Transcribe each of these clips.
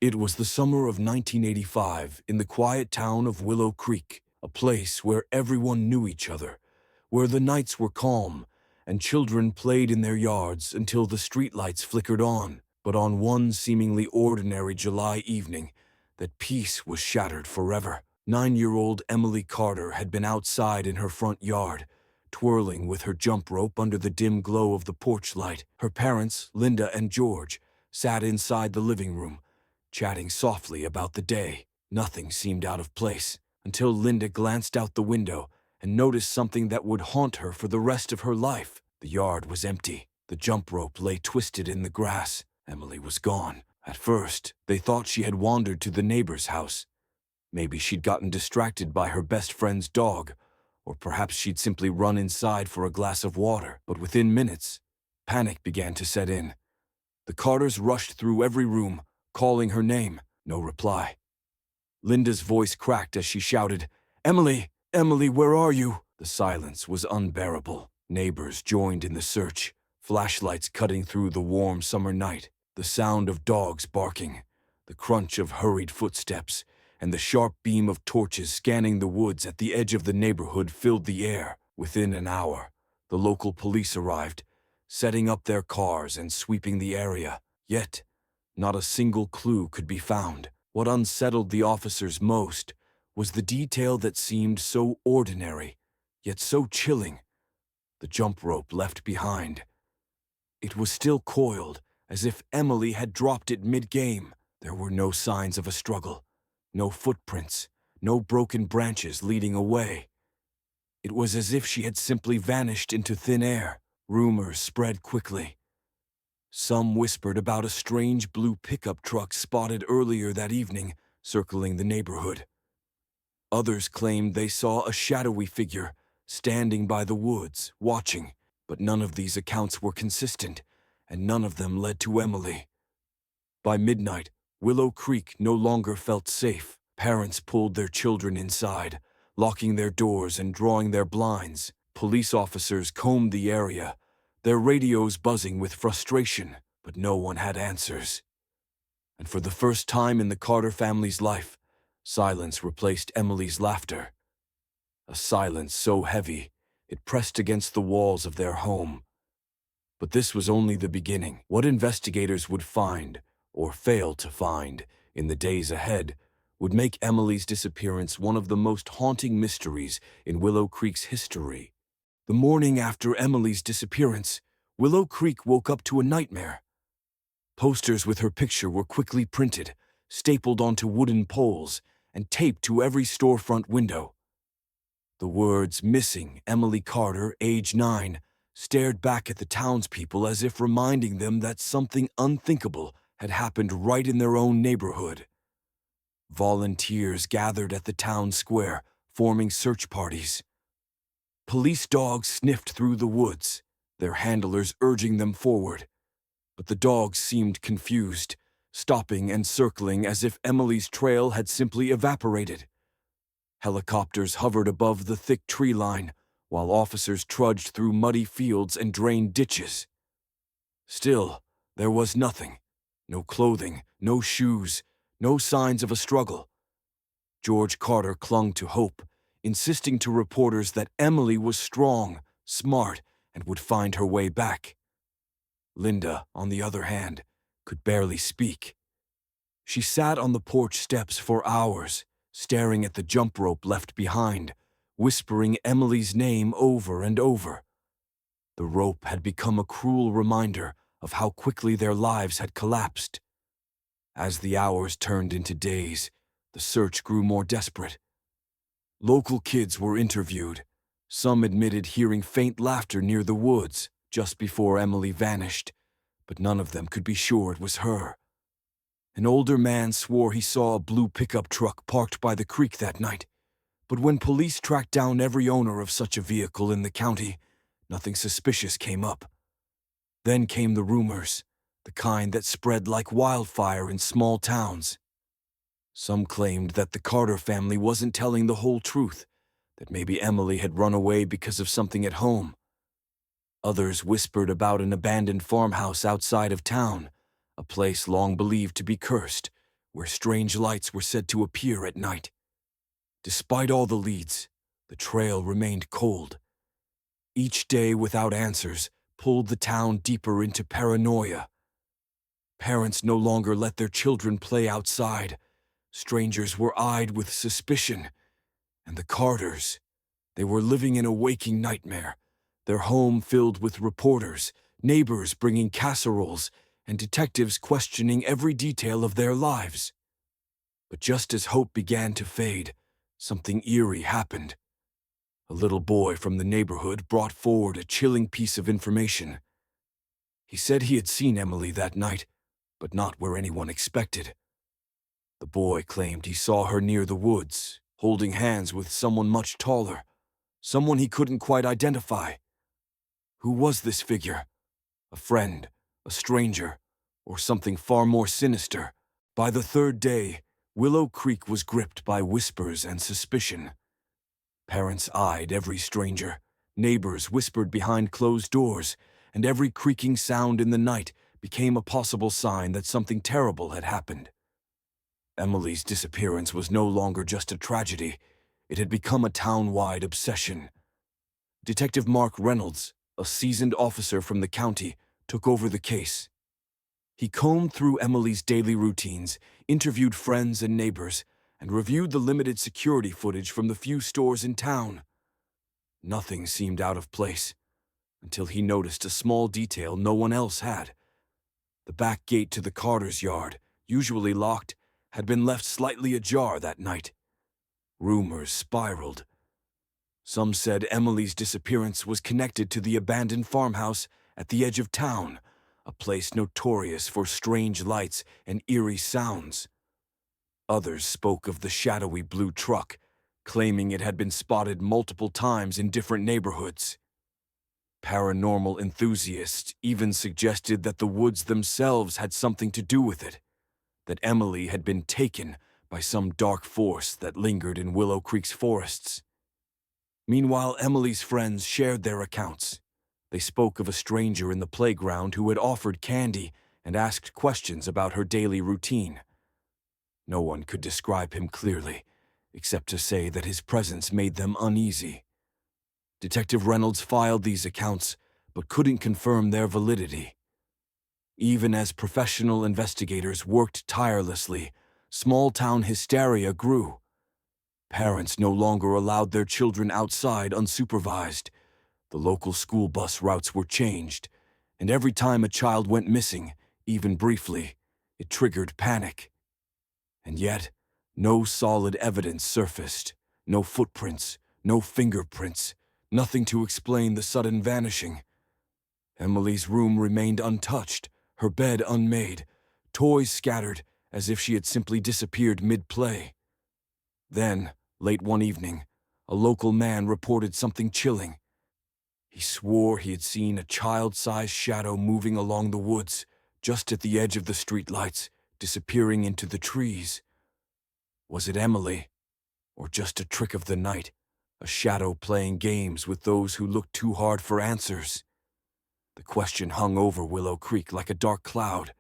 It was the summer of 1985 in the quiet town of Willow Creek, a place where everyone knew each other, where the nights were calm and children played in their yards until the streetlights flickered on. But on one seemingly ordinary July evening, that peace was shattered forever. 9-year-old Emily Carter had been outside in her front yard, twirling with her jump rope under the dim glow of the porch light. Her parents, Linda and George, sat inside the living room, chatting softly about the day. Nothing seemed out of place, until Linda glanced out the window and noticed something that would haunt her for the rest of her life. The yard was empty. The jump rope lay twisted in the grass. Emily was gone. At first, they thought she had wandered to the neighbor's house. Maybe she'd gotten distracted by her best friend's dog, or perhaps she'd simply run inside for a glass of water. But within minutes, panic began to set in. The Carters rushed through every room, calling her name. No reply. Linda's voice cracked as she shouted, "Emily! Emily, where are you?" The silence was unbearable. Neighbors joined in the search, flashlights cutting through the warm summer night. The sound of dogs barking, the crunch of hurried footsteps, and the sharp beam of torches scanning the woods at the edge of the neighborhood filled the air. Within an hour, the local police arrived, setting up their cars and sweeping the area. Yet, not a single clue could be found. What unsettled the officers most was the detail that seemed so ordinary, yet so chilling. The jump rope left behind. It was still coiled, as if Emily had dropped it mid-game. There were no signs of a struggle, no footprints, no broken branches leading away. It was as if she had simply vanished into thin air. Rumors spread quickly. Some whispered about a strange blue pickup truck spotted earlier that evening, circling the neighborhood. Others claimed they saw a shadowy figure standing by the woods, watching, but none of these accounts were consistent, and none of them led to Emily. By midnight, Willow Creek no longer felt safe. Parents pulled their children inside, locking their doors and drawing their blinds. Police officers combed the area, their radios buzzing with frustration, but no one had answers. And for the first time in the Carter family's life, silence replaced Emily's laughter. A silence so heavy, it pressed against the walls of their home. But this was only the beginning. What investigators would find, or fail to find, in the days ahead, would make Emily's disappearance one of the most haunting mysteries in Willow Creek's history. The morning after Emily's disappearance, Willow Creek woke up to a nightmare. Posters with her picture were quickly printed, stapled onto wooden poles, and taped to every storefront window. The words "Missing Emily Carter, age 9, stared back at the townspeople as if reminding them that something unthinkable had happened right in their own neighborhood. Volunteers gathered at the town square, forming search parties. Police dogs sniffed through the woods, their handlers urging them forward. But the dogs seemed confused, stopping and circling as if Emily's trail had simply evaporated. Helicopters hovered above the thick tree line, while officers trudged through muddy fields and drained ditches. Still, there was nothing. No clothing, no shoes, no signs of a struggle. George Carter clung to hope, insisting to reporters that Emily was strong, smart, and would find her way back. Linda, on the other hand, could barely speak. She sat on the porch steps for hours, staring at the jump rope left behind, whispering Emily's name over and over. The rope had become a cruel reminder of how quickly their lives had collapsed. As the hours turned into days, the search grew more desperate. Local kids were interviewed. Some admitted hearing faint laughter near the woods just before Emily vanished, but none of them could be sure it was her. An older man swore he saw a blue pickup truck parked by the creek that night, but when police tracked down every owner of such a vehicle in the county, nothing suspicious came up. Then came the rumors, the kind that spread like wildfire in small towns. Some claimed that the Carter family wasn't telling the whole truth, that maybe Emily had run away because of something at home. Others whispered about an abandoned farmhouse outside of town, a place long believed to be cursed, where strange lights were said to appear at night. Despite all the leads, the trail remained cold. Each day without answers pulled the town deeper into paranoia. Parents no longer let their children play outside. Strangers were eyed with suspicion. And the Carters, they were living in a waking nightmare, their home filled with reporters, neighbors bringing casseroles, and detectives questioning every detail of their lives. But just as hope began to fade, something eerie happened. A little boy from the neighborhood brought forward a chilling piece of information. He said he had seen Emily that night, but not where anyone expected. The boy claimed he saw her near the woods, holding hands with someone much taller, someone he couldn't quite identify. Who was this figure? A friend, a stranger, or something far more sinister? By the third day, Willow Creek was gripped by whispers and suspicion. Parents eyed every stranger, neighbors whispered behind closed doors, and every creaking sound in the night became a possible sign that something terrible had happened. Emily's disappearance was no longer just a tragedy. It had become a town-wide obsession. Detective Mark Reynolds, a seasoned officer from the county, took over the case. He combed through Emily's daily routines, interviewed friends and neighbors, and reviewed the limited security footage from the few stores in town. Nothing seemed out of place, until he noticed a small detail no one else had. The back gate to the Carters' yard, usually locked, had been left slightly ajar that night. Rumors spiraled. Some said Emily's disappearance was connected to the abandoned farmhouse at the edge of town, a place notorious for strange lights and eerie sounds. Others spoke of the shadowy blue truck, claiming it had been spotted multiple times in different neighborhoods. Paranormal enthusiasts even suggested that the woods themselves had something to do with it, that Emily had been taken by some dark force that lingered in Willow Creek's forests. Meanwhile, Emily's friends shared their accounts. They spoke of a stranger in the playground who had offered candy and asked questions about her daily routine. No one could describe him clearly, except to say that his presence made them uneasy. Detective Reynolds filed these accounts, but couldn't confirm their validity. Even as professional investigators worked tirelessly, small-town hysteria grew. Parents no longer allowed their children outside unsupervised. The local school bus routes were changed, and every time a child went missing, even briefly, it triggered panic. And yet, no solid evidence surfaced, no footprints, no fingerprints, nothing to explain the sudden vanishing. Emily's room remained untouched, her bed unmade, toys scattered as if she had simply disappeared mid-play. Then, late one evening, a local man reported something chilling. He swore he had seen a child-sized shadow moving along the woods, just at the edge of the streetlights, disappearing into the trees. Was it Emily, or just a trick of the night, a shadow playing games with those who looked too hard for answers? The question hung over Willow Creek like a dark cloud.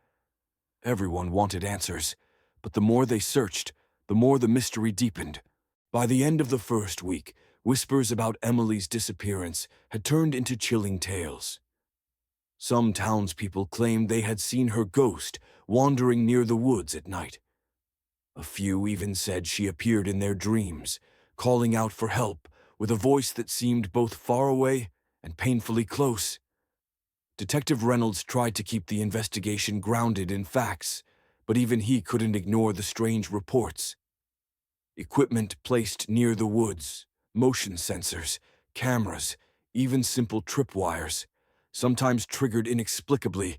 Everyone wanted answers, but the more they searched, the more the mystery deepened. By the end of the first week, whispers about Emily's disappearance had turned into chilling tales. Some townspeople claimed they had seen her ghost wandering near the woods at night. A few even said she appeared in their dreams, calling out for help with a voice that seemed both far away and painfully close. Detective Reynolds tried to keep the investigation grounded in facts, but even he couldn't ignore the strange reports. Equipment placed near the woods, motion sensors, cameras, even simple tripwires, sometimes triggered inexplicably,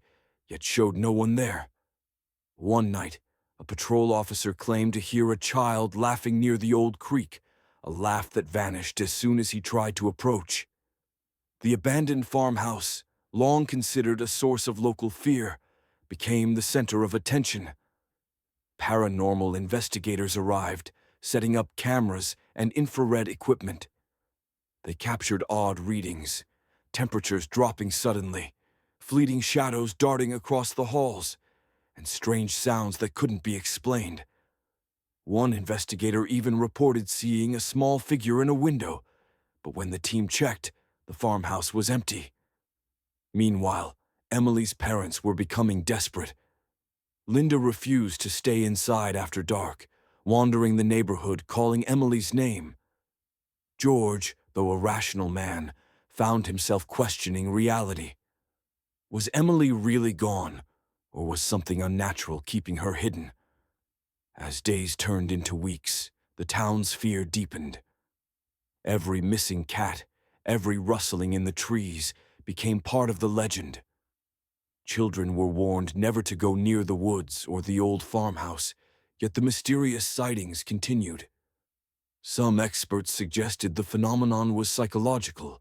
yet showed no one there. One night, a patrol officer claimed to hear a child laughing near the old creek, a laugh that vanished as soon as he tried to approach. The abandoned farmhouse, long considered a source of local fear, became the center of attention. Paranormal investigators arrived, setting up cameras and infrared equipment. They captured odd readings, temperatures dropping suddenly, fleeting shadows darting across the halls, and strange sounds that couldn't be explained. One investigator even reported seeing a small figure in a window, but when the team checked, the farmhouse was empty. Meanwhile, Emily's parents were becoming desperate. Linda refused to stay inside after dark, wandering the neighborhood calling Emily's name. George, though a rational man, found himself questioning reality. Was Emily really gone, or was something unnatural keeping her hidden? As days turned into weeks, the town's fear deepened. Every missing cat, every rustling in the trees became part of the legend. Children were warned never to go near the woods or the old farmhouse, yet the mysterious sightings continued. Some experts suggested the phenomenon was psychological.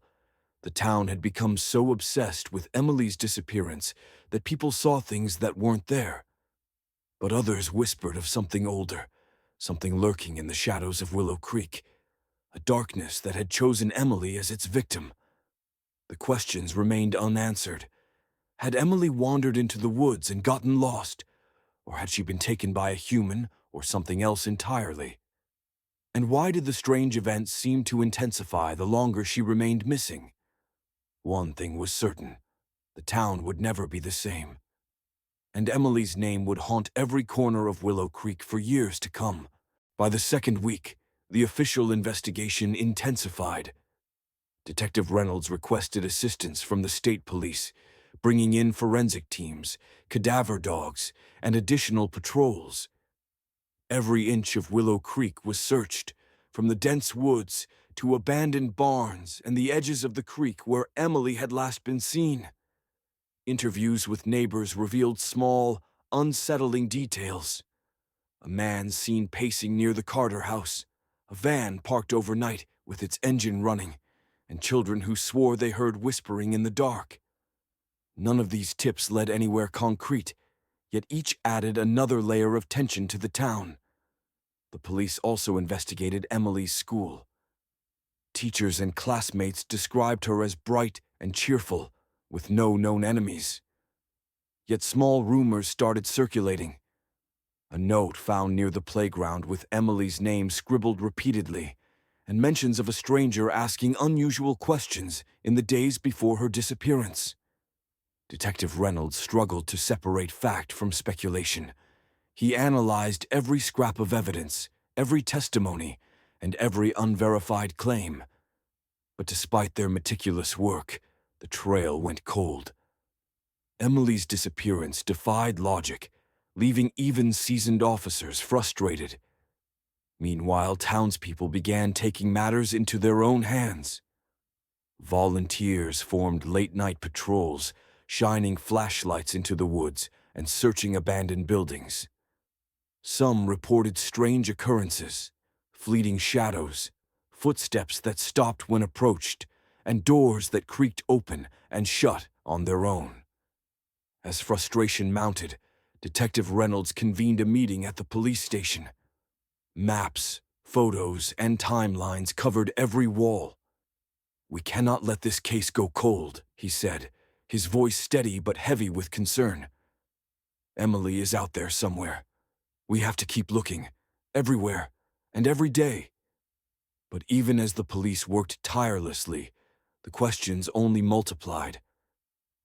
The town had become so obsessed with Emily's disappearance that people saw things that weren't there. But others whispered of something older, something lurking in the shadows of Willow Creek, a darkness that had chosen Emily as its victim. The questions remained unanswered. Had Emily wandered into the woods and gotten lost, or had she been taken by a human or something else entirely? And why did the strange events seem to intensify the longer she remained missing? One thing was certain: the town would never be the same. And Emily's name would haunt every corner of Willow Creek for years to come. By the second week, the official investigation intensified. Detective Reynolds requested assistance from the state police, bringing in forensic teams, cadaver dogs, and additional patrols. Every inch of Willow Creek was searched, from the dense woods to abandoned barns and the edges of the creek where Emily had last been seen. Interviews with neighbors revealed small, unsettling details. A man seen pacing near the Carter house, a van parked overnight with its engine running, and children who swore they heard whispering in the dark. None of these tips led anywhere concrete, yet each added another layer of tension to the town. The police also investigated Emily's school. Teachers and classmates described her as bright and cheerful, with no known enemies. Yet small rumors started circulating. A note found near the playground with Emily's name scribbled repeatedly, and mentions of a stranger asking unusual questions in the days before her disappearance. Detective Reynolds struggled to separate fact from speculation. He analyzed every scrap of evidence, every testimony, and every unverified claim. But despite their meticulous work, the trail went cold. Emily's disappearance defied logic, leaving even seasoned officers frustrated. Meanwhile, townspeople began taking matters into their own hands. Volunteers formed late-night patrols, shining flashlights into the woods and searching abandoned buildings. Some reported strange occurrences, fleeting shadows, footsteps that stopped when approached, and doors that creaked open and shut on their own. As frustration mounted, Detective Reynolds convened a meeting at the police station. Maps, photos, and timelines covered every wall. "We cannot let this case go cold," he said, his voice steady but heavy with concern. "Emily is out there somewhere. We have to keep looking, everywhere, and every day." But even as the police worked tirelessly, the questions only multiplied.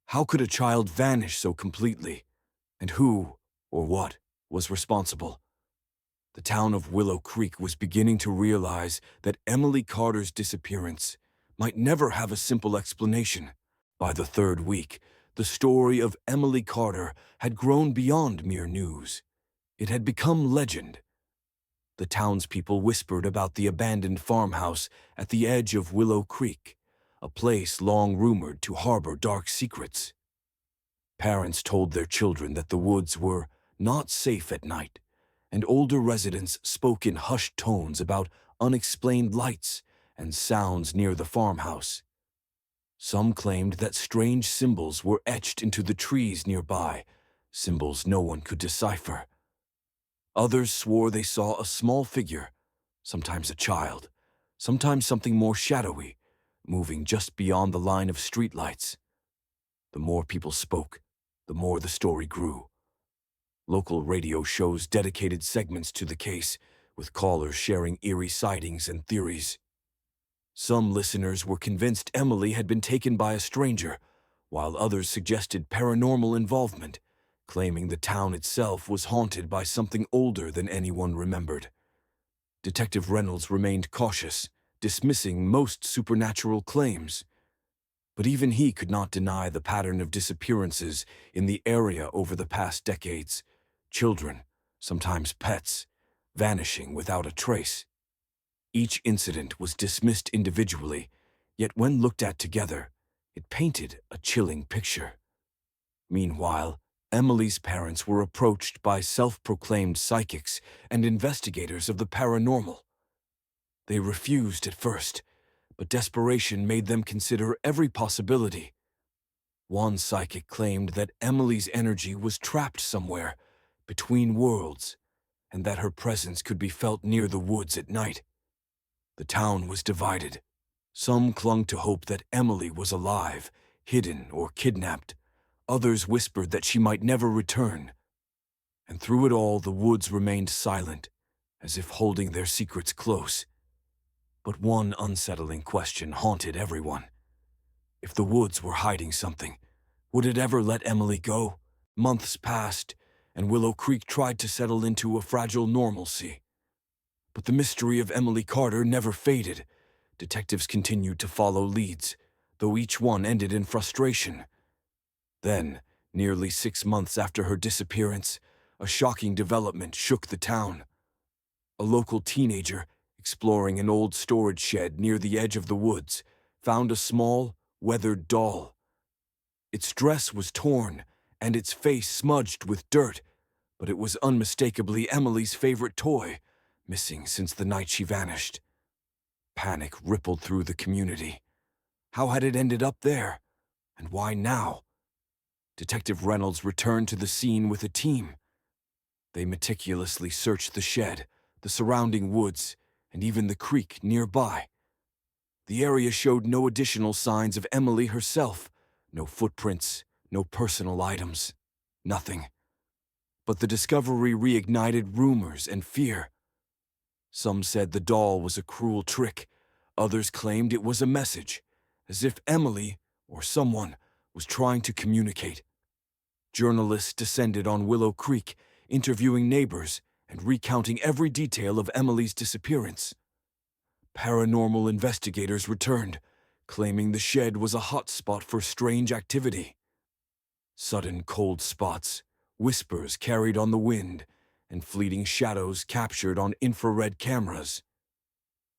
How could a child vanish so completely? And who, or what, was responsible? The town of Willow Creek was beginning to realize that Emily Carter's disappearance might never have a simple explanation. By the third week, the story of Emily Carter had grown beyond mere news. It had become legend. The townspeople whispered about the abandoned farmhouse at the edge of Willow Creek, a place long rumored to harbor dark secrets. Parents told their children that the woods were not safe at night, and older residents spoke in hushed tones about unexplained lights and sounds near the farmhouse. Some claimed that strange symbols were etched into the trees nearby, symbols no one could decipher. Others swore they saw a small figure, sometimes a child, sometimes something more shadowy, moving just beyond the line of streetlights. The more people spoke, the more the story grew. Local radio shows dedicated segments to the case, with callers sharing eerie sightings and theories. Some listeners were convinced Emily had been taken by a stranger, while others suggested paranormal involvement, claiming the town itself was haunted by something older than anyone remembered. Detective Reynolds remained cautious, dismissing most supernatural claims. But even he could not deny the pattern of disappearances in the area over the past decades. Children, sometimes pets, vanishing without a trace. Each incident was dismissed individually, yet when looked at together, it painted a chilling picture. Meanwhile, Emily's parents were approached by self-proclaimed psychics and investigators of the paranormal. They refused at first, but desperation made them consider every possibility. One psychic claimed that Emily's energy was trapped somewhere, between worlds, and that her presence could be felt near the woods at night. The town was divided. Some clung to hope that Emily was alive, hidden, or kidnapped. Others whispered that she might never return. And through it all, the woods remained silent, as if holding their secrets close. But one unsettling question haunted everyone. If the woods were hiding something, would it ever let Emily go? Months passed, and Willow Creek tried to settle into a fragile normalcy. But the mystery of Emily Carter never faded. Detectives continued to follow leads, though each one ended in frustration. Then, nearly 6 months after her disappearance, a shocking development shook the town. A local teenager, exploring an old storage shed near the edge of the woods, found a small, weathered doll. Its dress was torn, and its face smudged with dirt, but it was unmistakably Emily's favorite toy, missing since the night she vanished. Panic rippled through the community. How had it ended up there? And why now? Detective Reynolds returned to the scene with a team. They meticulously searched the shed, the surrounding woods, and even the creek nearby. The area showed no additional signs of Emily herself, no footprints, no personal items, nothing. But the discovery reignited rumors and fear. Some said the doll was a cruel trick. Others claimed it was a message, as if Emily, or someone, was trying to communicate. Journalists descended on Willow Creek, interviewing neighbors and recounting every detail of Emily's disappearance. Paranormal investigators returned, claiming the shed was a hot spot for strange activity. Sudden cold spots, whispers carried on the wind, and fleeting shadows captured on infrared cameras.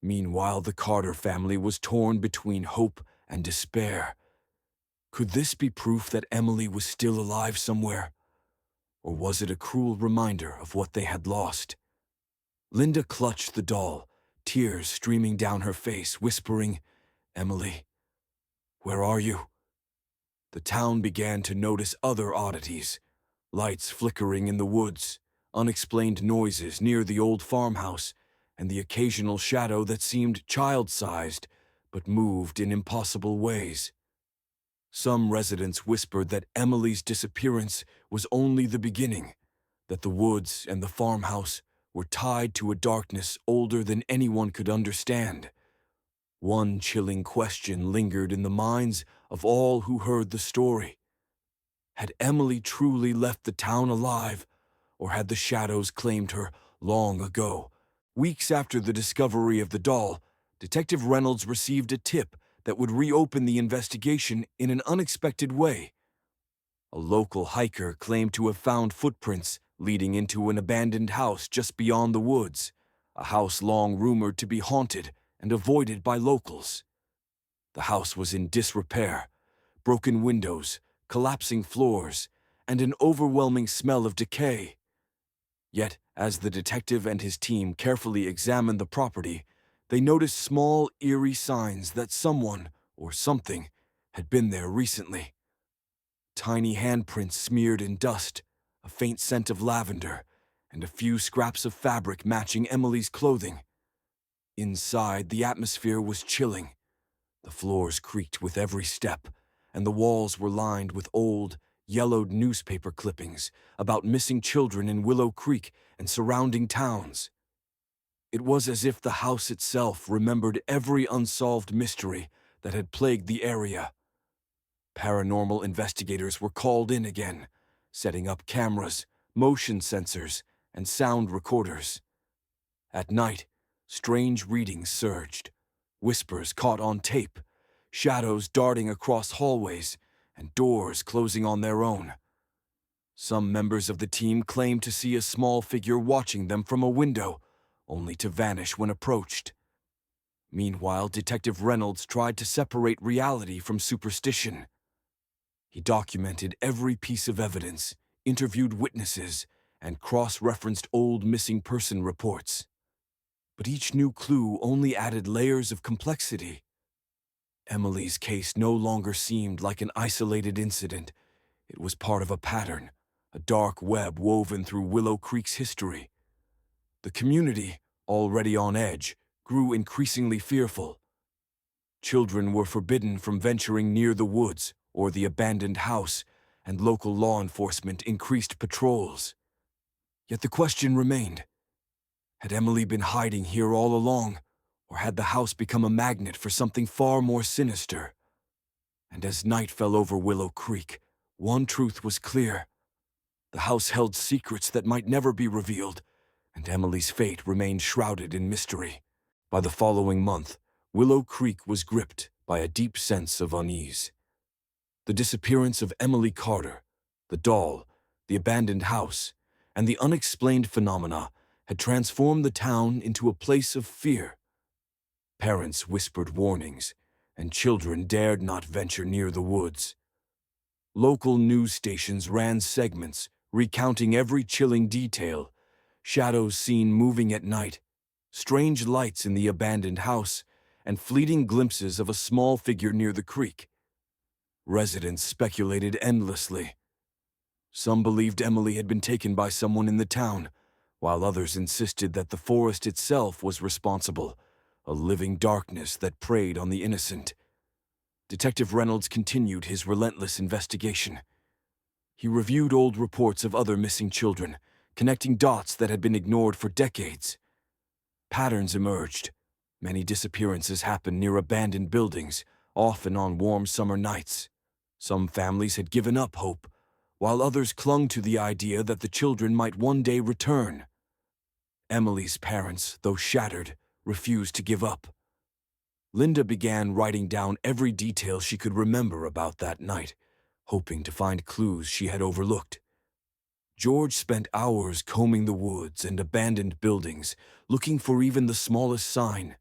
Meanwhile, the Carter family was torn between hope and despair. Could this be proof that Emily was still alive somewhere? Or was it a cruel reminder of what they had lost? Linda clutched the doll, tears streaming down her face, whispering, "Emily, where are you?" The town began to notice other oddities. Lights flickering in the woods, unexplained noises near the old farmhouse, and the occasional shadow that seemed child-sized but moved in impossible ways. Some residents whispered that Emily's disappearance was only the beginning, that the woods and the farmhouse were tied to a darkness older than anyone could understand. One chilling question lingered in the minds of all who heard the story. Had Emily truly left the town alive, or had the shadows claimed her long ago? Weeks after the discovery of the doll, Detective Reynolds received a tip that would reopen the investigation in an unexpected way. A local hiker claimed to have found footprints leading into an abandoned house just beyond the woods, a house long rumored to be haunted and avoided by locals. The house was in disrepair, broken windows, collapsing floors, and an overwhelming smell of decay. Yet, as the detective and his team carefully examined the property, they noticed small, eerie signs that someone, or something, had been there recently. Tiny handprints smeared in dust, a faint scent of lavender, and a few scraps of fabric matching Emily's clothing. Inside, the atmosphere was chilling. The floors creaked with every step, and the walls were lined with old, yellowed newspaper clippings about missing children in Willow Creek and surrounding towns. It was as if the house itself remembered every unsolved mystery that had plagued the area. Paranormal investigators were called in again, setting up cameras, motion sensors, and sound recorders. At night, strange readings surged, whispers caught on tape, shadows darting across hallways, and doors closing on their own. Some members of the team claimed to see a small figure watching them from a window, only to vanish when approached. Meanwhile, Detective Reynolds tried to separate reality from superstition. He documented every piece of evidence, interviewed witnesses, and cross-referenced old missing person reports. But each new clue only added layers of complexity. Emily's case no longer seemed like an isolated incident. It was part of a pattern, a dark web woven through Willow Creek's history. The community, already on edge, grew increasingly fearful. Children were forbidden from venturing near the woods or the abandoned house, and local law enforcement increased patrols. Yet the question remained: had Emily been hiding here all along, or had the house become a magnet for something far more sinister? And as night fell over Willow Creek, one truth was clear. The house held secrets that might never be revealed, and Emily's fate remained shrouded in mystery. By the following month, Willow Creek was gripped by a deep sense of unease. The disappearance of Emily Carter, the doll, the abandoned house, and the unexplained phenomena had transformed the town into a place of fear. Parents whispered warnings, and children dared not venture near the woods. Local news stations ran segments recounting every chilling detail: shadows seen moving at night, strange lights in the abandoned house, and fleeting glimpses of a small figure near the creek. Residents speculated endlessly. Some believed Emily had been taken by someone in the town, while others insisted that the forest itself was responsible, a living darkness that preyed on the innocent. Detective Reynolds continued his relentless investigation. He reviewed old reports of other missing children, connecting dots that had been ignored for decades. Patterns emerged. Many disappearances happened near abandoned buildings, often on warm summer nights. Some families had given up hope, while others clung to the idea that the children might one day return. Emily's parents, though shattered, refused to give up. Linda began writing down every detail she could remember about that night, hoping to find clues she had overlooked. George spent hours combing the woods and abandoned buildings, looking for even the smallest sign.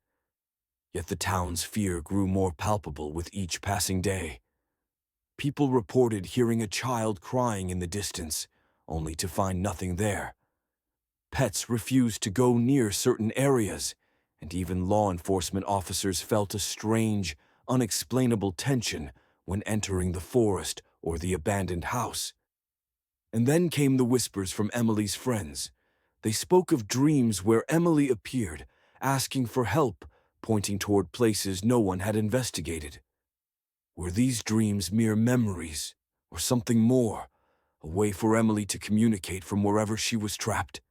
Yet the town's fear grew more palpable with each passing day. People reported hearing a child crying in the distance, only to find nothing there. Pets refused to go near certain areas, and even law enforcement officers felt a strange, unexplainable tension when entering the forest or the abandoned house. And then came the whispers from Emily's friends. They spoke of dreams where Emily appeared, asking for help, pointing toward places no one had investigated. Were these dreams mere memories, or something more, a way for Emily to communicate from wherever she was trapped?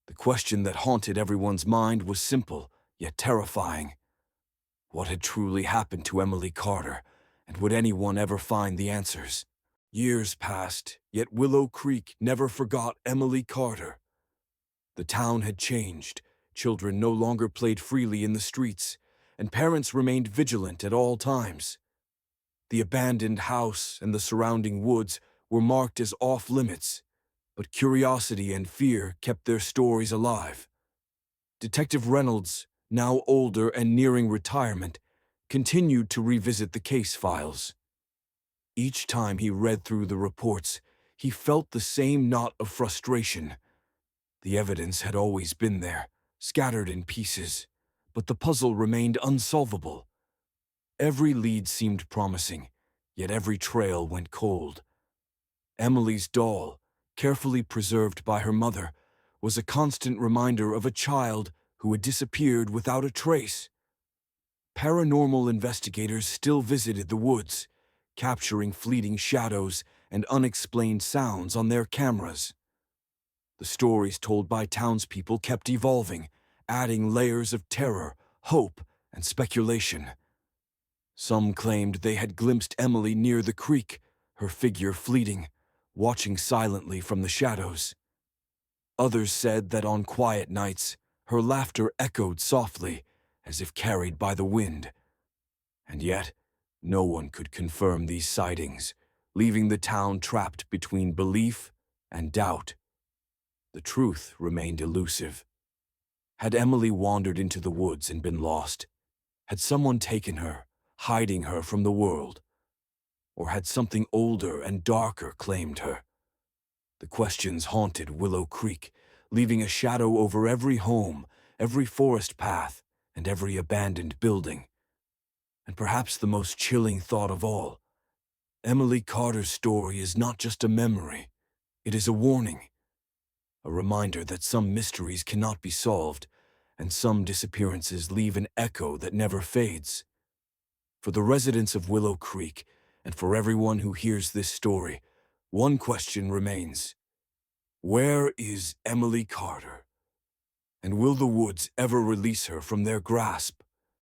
The question that haunted everyone's mind was simple, yet terrifying. What had truly happened to Emily Carter, and would anyone ever find the answers? Years passed, yet Willow Creek never forgot Emily Carter. The town had changed. Children no longer played freely in the streets, and parents remained vigilant at all times. The abandoned house and the surrounding woods were marked as off-limits, but curiosity and fear kept their stories alive. Detective Reynolds, now older and nearing retirement, continued to revisit the case files. Each time he read through the reports, he felt the same knot of frustration. The evidence had always been there, scattered in pieces, but the puzzle remained unsolvable. Every lead seemed promising, yet every trail went cold. Emily's doll, carefully preserved by her mother, was a constant reminder of a child who had disappeared without a trace. Paranormal investigators still visited the woods, capturing fleeting shadows and unexplained sounds on their cameras. The stories told by townspeople kept evolving, adding layers of terror, hope, and speculation. Some claimed they had glimpsed Emily near the creek, her figure fleeting, watching silently from the shadows. Others said that on quiet nights, her laughter echoed softly, as if carried by the wind. And yet, no one could confirm these sightings, leaving the town trapped between belief and doubt. The truth remained elusive. Had Emily wandered into the woods and been lost? Had someone taken her, hiding her from the world? Or had something older and darker claimed her? The questions haunted Willow Creek, leaving a shadow over every home, every forest path, and every abandoned building. And perhaps the most chilling thought of all, Emily Carter's story is not just a memory. It is a warning, a reminder that some mysteries cannot be solved, and some disappearances leave an echo that never fades. For the residents of Willow Creek, and for everyone who hears this story, one question remains. Where is Emily Carter? And will the woods ever release her from their grasp?